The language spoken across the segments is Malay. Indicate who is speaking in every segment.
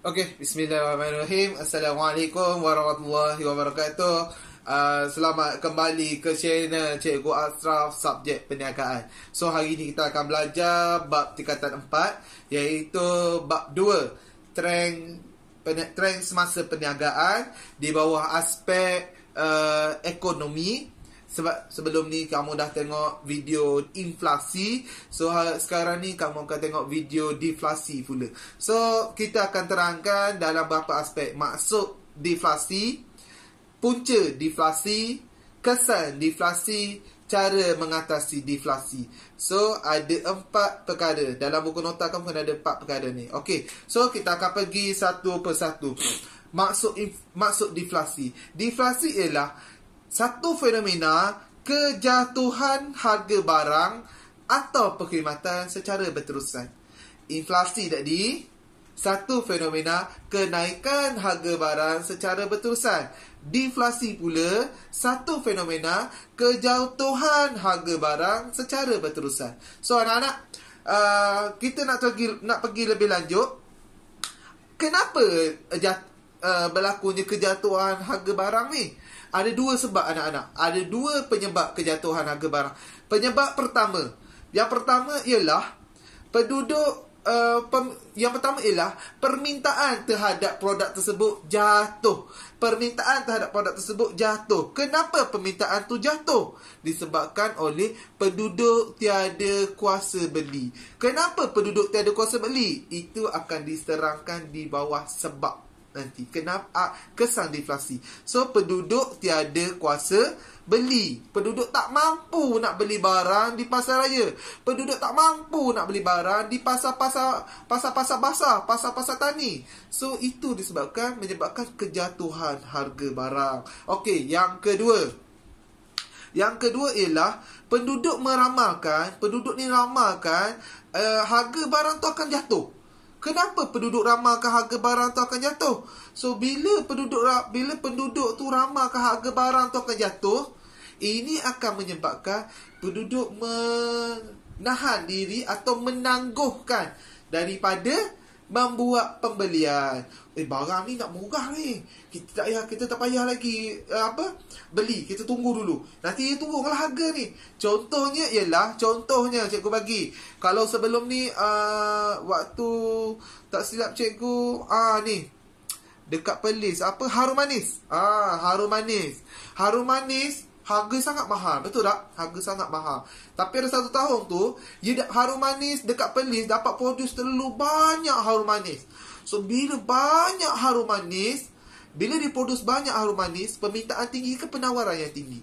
Speaker 1: Okey, bismillahirrahmanirrahim. Assalamualaikum warahmatullahi wabarakatuh. Selamat kembali ke channel Cikgu Ashraf subjek perniagaan. So hari ini kita akan belajar bab tingkatan 4, iaitu bab 2, trend semasa perniagaan di bawah aspek ekonomi. Sebab sebelum ni kamu dah tengok video inflasi. So sekarang ni kamu akan tengok video deflasi pula. So kita akan terangkan dalam beberapa aspek. Maksud deflasi, punca deflasi, kesan deflasi, cara mengatasi deflasi. So ada 4 perkara. Dalam buku nota kamu ada 4 perkara ni. Okey. So kita akan pergi satu persatu. Maksud deflasi. Deflasi ialah satu fenomena kejatuhan harga barang atau perkhidmatan secara berterusan. Inflasi tadi satu fenomena kenaikan harga barang secara berterusan. Deflasi pula satu fenomena kejatuhan harga barang secara berterusan. So anak-anak, kita nak pergi lebih lanjut. Kenapa berlakunya kejatuhan harga barang ni? Ada 2 sebab anak-anak. Ada 2 penyebab kejatuhan harga barang. Penyebab pertama. Yang pertama ialah permintaan terhadap produk tersebut jatuh. Permintaan terhadap produk tersebut jatuh. Kenapa permintaan tu jatuh? Disebabkan oleh penduduk tiada kuasa beli. Kenapa penduduk tiada kuasa beli? Itu akan diterangkan di bawah sebab nanti. Kenapa kesan deflasi? So penduduk tiada kuasa beli. Penduduk tak mampu nak beli barang di pasar raya. Penduduk tak mampu nak beli barang di pasar-pasar basah, pasar-pasar tani. So itu menyebabkan kejatuhan harga barang. Okey, yang kedua. Yang kedua ialah penduduk ni ramalkan harga barang tu akan jatuh. Kenapa penduduk ramalkan harga barang tu akan jatuh? So bila penduduk tu ramalkan harga barang tu akan jatuh, ini akan menyebabkan penduduk menahan diri atau menangguhkan daripada membuat pembelian. Barang ni nak murah ni. Kita tak payah lagi beli. Kita tunggu dulu. Nanti turunlah harga ni. Contohnya cikgu bagi. Kalau sebelum ni waktu tak silap cikgu ni dekat Perlis Harum Manis. Harum Manis harga sangat mahal, betul tak? Harga sangat mahal. Tapi ada satu tahun tu, Harum Manis dekat Perlis dapat produce terlalu banyak Harum Manis. So, bila diproduce banyak Harum Manis, permintaan tinggi ke penawaran yang tinggi?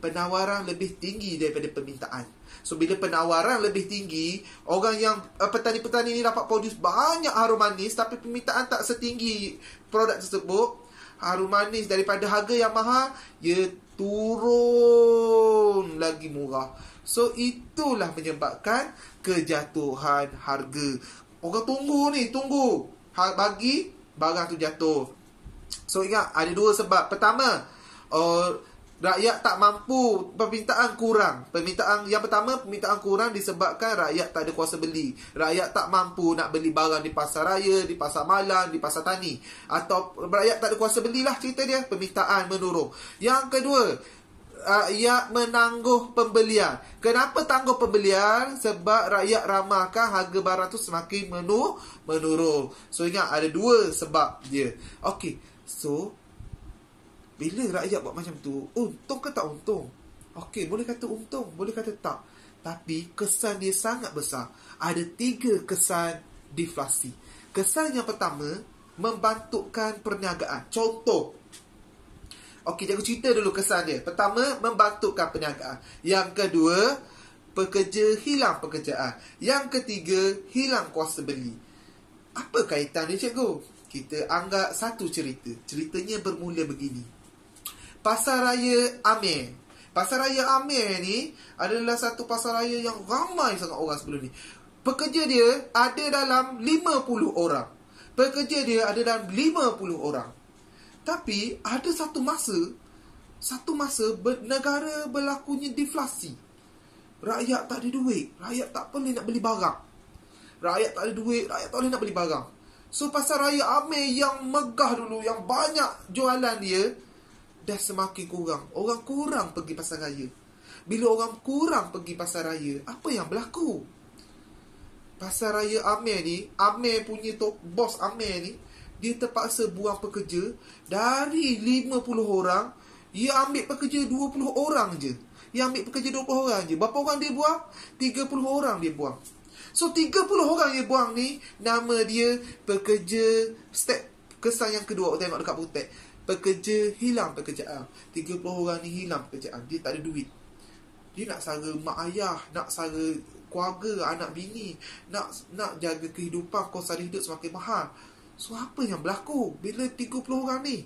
Speaker 1: Penawaran lebih tinggi daripada permintaan. So, bila penawaran lebih tinggi, orang yang petani-petani ni dapat produce banyak Harum Manis, tapi permintaan tak setinggi produk tersebut. Harum Manis daripada harga yang mahal, ia turun lagi murah. So itulah menyebabkan kejatuhan harga. Orang tunggu bagi barang tu jatuh. So ingat, ada 2 sebab. Pertama, rakyat tak mampu, permintaan kurang. Yang pertama, permintaan kurang disebabkan rakyat tak ada kuasa beli. Rakyat tak mampu nak beli barang di pasar raya, di pasar malam, di pasar tani. Atau rakyat tak ada kuasa belilah, cerita dia, permintaan menurun. Yang kedua, rakyat menangguh pembelian. Kenapa tangguh pembelian? Sebab rakyat ramalkan harga barang tu semakin menurun. So ingat, ada 2 sebab dia. Okey, so bila rakyat buat macam tu, untung ke tak untung? Okey, boleh kata untung, boleh kata tak. Tapi kesan dia sangat besar. Ada 3 kesan deflasi. Kesan yang pertama, membantukan perniagaan. Contoh. Okey, cikgu cerita dulu kesan dia. Pertama, membantukan perniagaan. Yang kedua, pekerja hilang pekerjaan. Yang ketiga, hilang kuasa beli. Apa kaitan dia, cikgu? Kita anggap satu cerita. Ceritanya bermula begini. Pasar Raya Amir. Pasar Raya Amir ni adalah satu pasar raya yang ramai sangat orang sebelum ni. Pekerja dia ada dalam 50 orang. Tapi ada satu masa negara berlakunya deflasi. Rakyat tak ada duit. Rakyat tak boleh nak beli barang. Rakyat tak ada duit. Rakyat tak boleh nak beli barang. So pasaraya Amir yang megah dulu, yang banyak jualan dia, dah semakin kurang. Orang kurang pergi pasaraya. Bila orang kurang pergi pasaraya, apa yang berlaku? Pasaraya Amir ni, Amir punya bos Amir ni, dia terpaksa buang pekerja. Dari 50 orang, dia ambil pekerja 20 orang je. Dia ambil pekerja 20 orang je. Berapa orang dia buang? 30 orang dia buang. So 30 orang dia buang ni, nama dia pekerja step kesan yang kedua. Tengok dekat putek, pekerja hilang pekerjaan. 30 orang ni hilang pekerjaan. Dia tak ada duit. Dia nak sara mak ayah, nak sara keluarga, anak bini, nak jaga kehidupan, kos sara hidup semakin mahal. So apa yang berlaku bila 30 orang ni?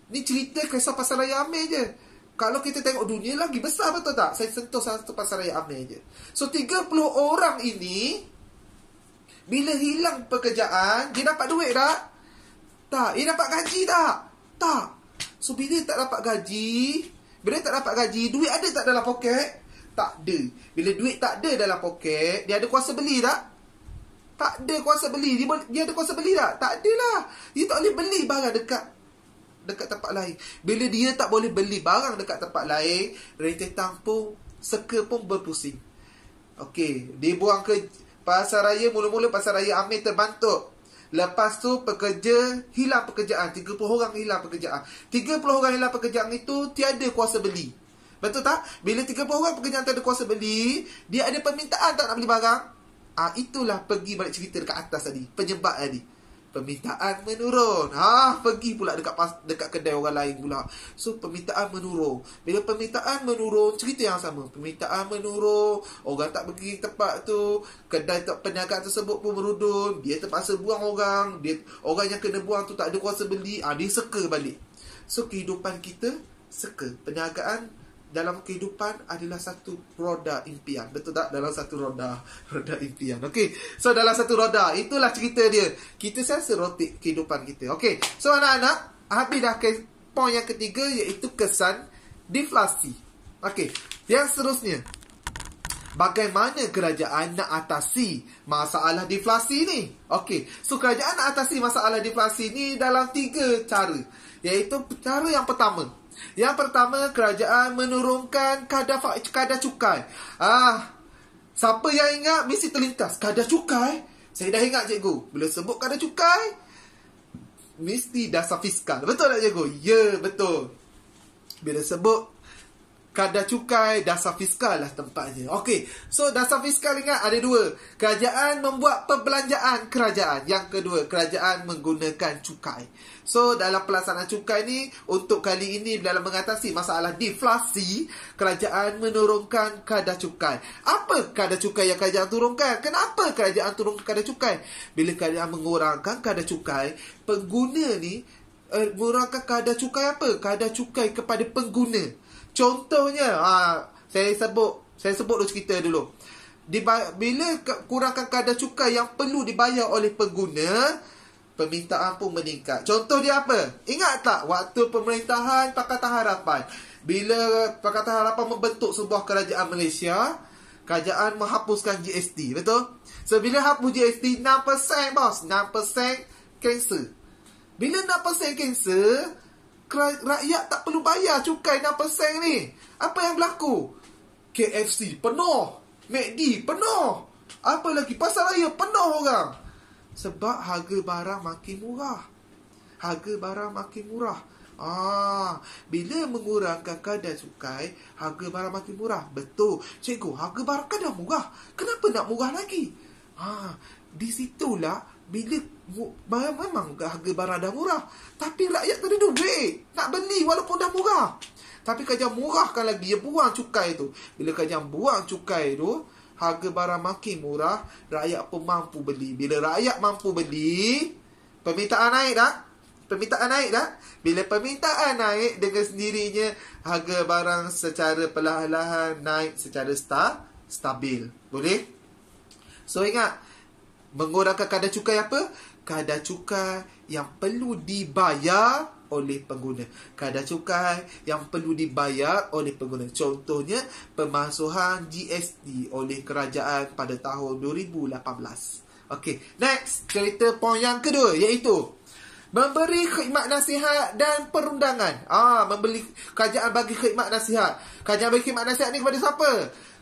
Speaker 1: Ni cerita kisah pasaraya Amir je. Kalau kita tengok dunia lagi besar, betul tak? Saya sentuh satu pasaraya Amir je. So 30 orang ini, bila hilang pekerjaan, dia dapat duit tak? Tak. Dia dapat gaji tak? Tak. So bila tak dapat gaji, duit ada tak dalam poket? Tak ada. Bila duit tak ada dalam poket, dia ada kuasa beli tak? Tak ada kuasa beli. Dia ada kuasa beli tak? Tak ada lah. Dia tak boleh beli barang dekat tempat lain. Bila dia tak boleh beli barang dekat tempat lain, rentetan pun, seka pun berpusing. Okey, dia buang ke pasaraya. Mula-mula pasaraya Amir terbantuk. Lepas tu pekerja hilang pekerjaan. 30 orang hilang pekerjaan. 30 orang hilang pekerjaan itu tiada kuasa beli. Betul tak? Bila 30 orang pekerjaan tiada kuasa beli, dia ada permintaan tak nak beli barang? Itulah pergi balik cerita dekat atas tadi, penyebab tadi. Permintaan menurun. Pergi pula dekat kedai orang lain pula. So permintaan menurun. Bila permintaan menurun, cerita yang sama. Permintaan menurun, orang tak pergi tempat tu, kedai perniagaan tersebut pun merudum. Dia terpaksa buang orang. Orang yang kena buang tu tak ada kuasa beli. Dia seka balik. So kehidupan kita seka. Perniagaan dalam kehidupan adalah satu roda impian. Betul tak? Dalam satu roda impian. Okey. So dalam satu roda, itulah cerita dia. Kita sentiasa rotate kehidupan kita. Okey. So anak-anak, habis dah ke poin yang ketiga, iaitu kesan deflasi. Okey. Yang seterusnya, bagaimana kerajaan nak atasi masalah deflasi ni? Okey. So kerajaan nak atasi masalah deflasi ni dalam 3 cara. Iaitu cara yang pertama. Yang pertama, kerajaan menurunkan kadar cukai. Siapa yang ingat mesti terlintas kadar cukai. Saya dah ingat cikgu. Bila sebut kadar cukai, mesti dasar fiskal. Betul tak cikgu? Ya, betul. Bila sebut kadar cukai, dasar fiskal lah tempatnya. Okey. So dasar fiskal ingat ada 2. Kerajaan membuat perbelanjaan kerajaan. Yang kedua, kerajaan menggunakan cukai. So dalam pelaksanaan cukai ni, untuk kali ini dalam mengatasi masalah deflasi, kerajaan menurunkan kadar cukai. Apa kadar cukai yang kerajaan turunkan? Kenapa kerajaan turunkan kadar cukai? Bila kerajaan mengurangkan kadar cukai, pengguna ni mengurangkan kadar cukai apa? Kadar cukai kepada pengguna. Contohnya, saya sebut dulu cerita dulu. Bila kurangkan kadar cukai yang perlu dibayar oleh pengguna, permintaan pun meningkat. Contoh dia apa? Ingat tak waktu pemerintahan Pakatan Harapan, bila Pakatan Harapan membentuk sebuah kerajaan Malaysia, kerajaan menghapuskan GST, betul? So bila hapus GST, 6% bos, 6% cancel. Bila 6% cancel, rakyat tak perlu bayar cukai 6% ni. Apa yang berlaku? KFC penuh, McD penuh, apa lagi, pasaraya penuh orang. Sebab harga barang makin murah. Bila mengurangkan kadar cukai, harga barang makin murah. Betul. Cikgu, harga barang kan dah murah, kenapa nak murah lagi? Di situlah bila memang harga barang dah murah, tapi rakyat tak ada duit nak beli walaupun dah murah. Tapi kerajaan murahkan lagi, dia buang cukai tu. Bila kerajaan buang cukai tu, harga barang makin murah, rakyat pun mampu beli. Bila rakyat mampu beli, permintaan naik tak? Bila permintaan naik, dengan sendirinya harga barang secara perlahan-lahan naik secara stabil. Boleh? So ingat, mengurangkan kadar cukai apa? Kadar cukai yang perlu dibayar oleh pengguna. Kadar cukai yang perlu dibayar oleh pengguna. Contohnya, pemansuhan GST oleh kerajaan pada tahun 2018. Okey, next, cerita poin yang kedua iaitu memberi khidmat nasihat dan perundangan. Membeli kerajaan bagi khidmat nasihat. Kerajaan bagi khidmat nasihat ni kepada siapa?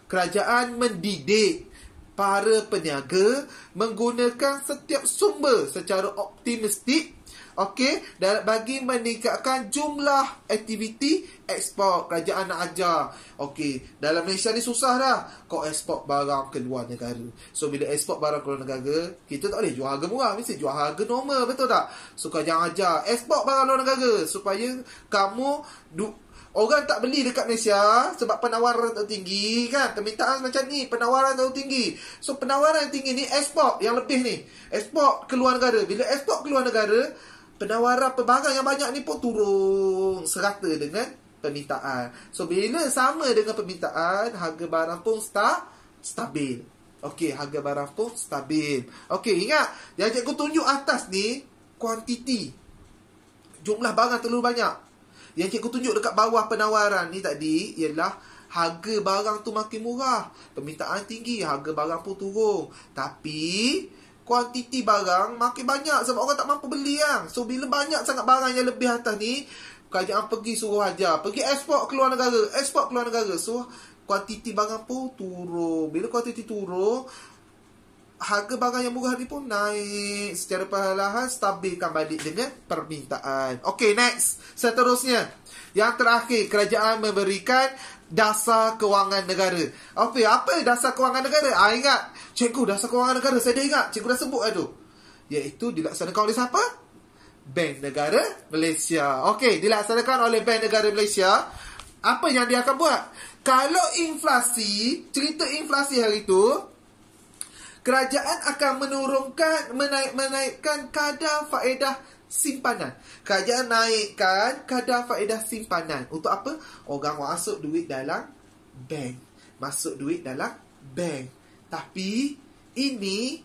Speaker 1: Kerajaan mendidik para peniaga menggunakan setiap sumber secara optimistik. Okey, dan bagi meningkatkan jumlah aktiviti ekspor. Kerajaan nak ajar. Okey, dalam Malaysia ni susah dah kau ekspor barang ke luar negara. So, bila ekspor barang ke luar negara, kita tak boleh jual harga murah. Mesti jual harga normal, betul tak? So, kerajaan ajar ekspor barang luar negara supaya kamu orang tak beli dekat Malaysia sebab penawaran terlalu tinggi kan. Permintaan macam ni, penawaran terlalu tinggi. So, penawaran yang tinggi ni ekspor yang lebih ni. Ekspor ke luar negara. Bila ekspor ke luar negara, penawaran barang yang banyak ni pun turun serata dengan permintaan. So, bila sama dengan permintaan, harga barang pun stabil. Okey, harga barang pun stabil. Okey, ingat, yang cikgu tunjuk atas ni, kuantiti. Jumlah barang terlalu banyak. Yang cikgu tunjuk dekat bawah penawaran ni tadi, ialah harga barang tu makin murah. Permintaan tinggi, harga barang pun turun. Tapi kuantiti barang makin banyak sebab orang tak mampu beli kan. So, bila banyak sangat barang yang lebih atas ni, kerajaan pergi suruh ajar. Pergi ekspor ke luar negara. Ekspor ke luar negara. So, kuantiti barang pun turun. Bila kuantiti turun, harga barang yang murah ni pun naik. Secara perlahan stabilkan balik dengan permintaan. Okey, next. Seterusnya. Yang terakhir, kerajaan memberikan dasar kewangan negara. Apa dasar kewangan negara? Ingat. Cikgu, dasar kewangan negara. Saya dah ingat. Cikgu dah sebut tu. Iaitu dilaksanakan oleh siapa? Bank Negara Malaysia. Okey, dilaksanakan oleh Bank Negara Malaysia. Apa yang dia akan buat? Kalau inflasi, cerita inflasi hari tu, kerajaan akan menaikkan kadar faedah simpanan. Kerajaan naikkan kadar faedah simpanan. Untuk apa? Orang masuk duit dalam bank. Masuk duit dalam bank. Tapi ini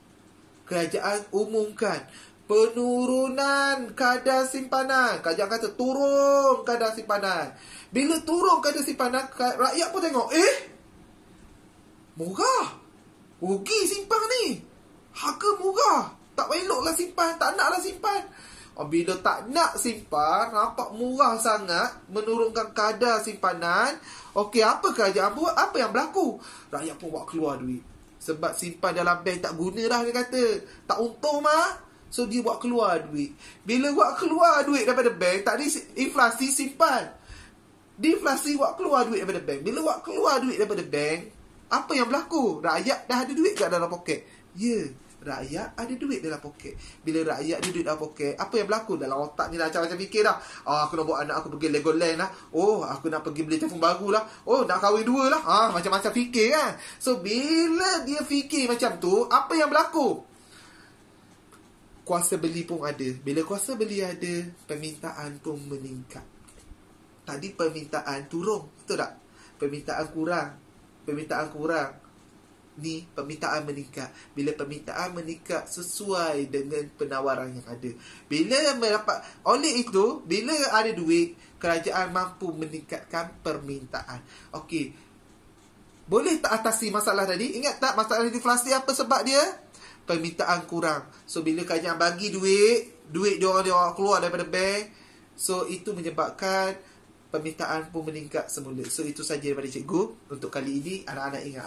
Speaker 1: kerajaan umumkan penurunan kadar simpanan. Kerajaan kata turun kadar simpanan. Bila turun kadar simpanan, rakyat pun tengok, murah. Rugi simpan ni. Harga murah. Tak eloklah simpan. Tak naklah simpan. Bila tak nak simpan, nampak murah sangat, menurunkan kadar simpanan. Okey, apa kerajaan buat? Apa yang berlaku? Rakyat pun buat keluar duit. Sebab simpan dalam bank tak guna dah, dia kata. Tak untung mah. So, dia buat keluar duit. Bila buat keluar duit daripada bank, tak ada inflasi, simpan. Deflasi, buat keluar duit daripada bank. Bila buat keluar duit daripada bank, apa yang berlaku? Rakyat dah ada duit kat dalam poket. Ya, rakyat ada duit dalam poket. Bila rakyat ada duit dalam poket, apa yang berlaku? Dalam otak ni dah macam-macam fikir dah. Aku nak bawa anak aku pergi Legoland lah. Aku nak pergi beli telefon baru lah. Nak kahwin dua lah. Macam-macam fikir kan. So, bila dia fikir macam tu, apa yang berlaku? Kuasa beli pun ada. Bila kuasa beli ada, permintaan pun meningkat. Tadi permintaan turun, betul tak? Permintaan kurang. Ni permintaan meningkat. Bila permintaan meningkat sesuai dengan penawaran yang ada. Bila mendapat, oleh itu, bila ada duit, kerajaan mampu meningkatkan permintaan. Okey. Boleh tak atasi masalah tadi? Ingat tak masalah inflasi apa sebab dia? Permintaan kurang. So, bila kerajaan bagi duit dia keluar daripada bank, so itu menyebabkan permintaan pun meningkat semula. So, itu saja daripada cikgu. Untuk kali ini, anak-anak ingat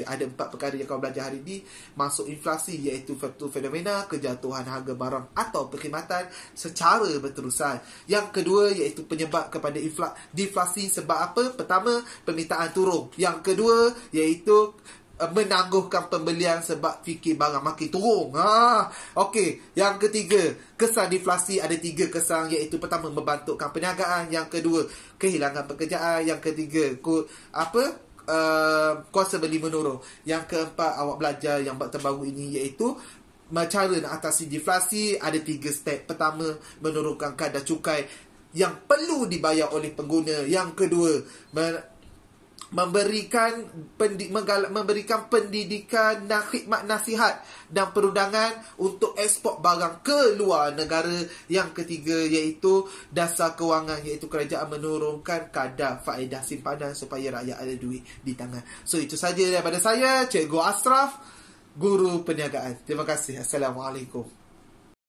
Speaker 1: ada 4 perkara yang kau belajar hari ini. Masuk inflasi, iaitu faktor fenomena kejatuhan harga barang atau perkhidmatan secara berterusan. Yang kedua, iaitu penyebab kepada deflasi sebab apa? Pertama, permintaan turun. Yang kedua, iaitu menangguhkan pembelian sebab fikir barang makin turun. Okey, yang ketiga, kesan deflasi ada 3 kesan, iaitu pertama, membantukan perniagaan, yang kedua, kehilangan pekerjaan, yang ketiga, kuasa beli menurun. Yang keempat, awak belajar yang terbaru ini, iaitu cara nak atasi deflasi ada 3 step. Pertama, menurunkan kadar cukai yang perlu dibayar oleh pengguna. Yang kedua, memberikan pendidikan dan khidmat nasihat dan perundangan untuk ekspor barang ke luar negara. Yang ketiga, iaitu dasar kewangan, iaitu kerajaan menurunkan kadar faedah simpanan supaya rakyat ada duit di tangan. So, itu saja daripada saya, Cikgu Ashraf. Guru Perniagaan. Terima kasih. Assalamualaikum.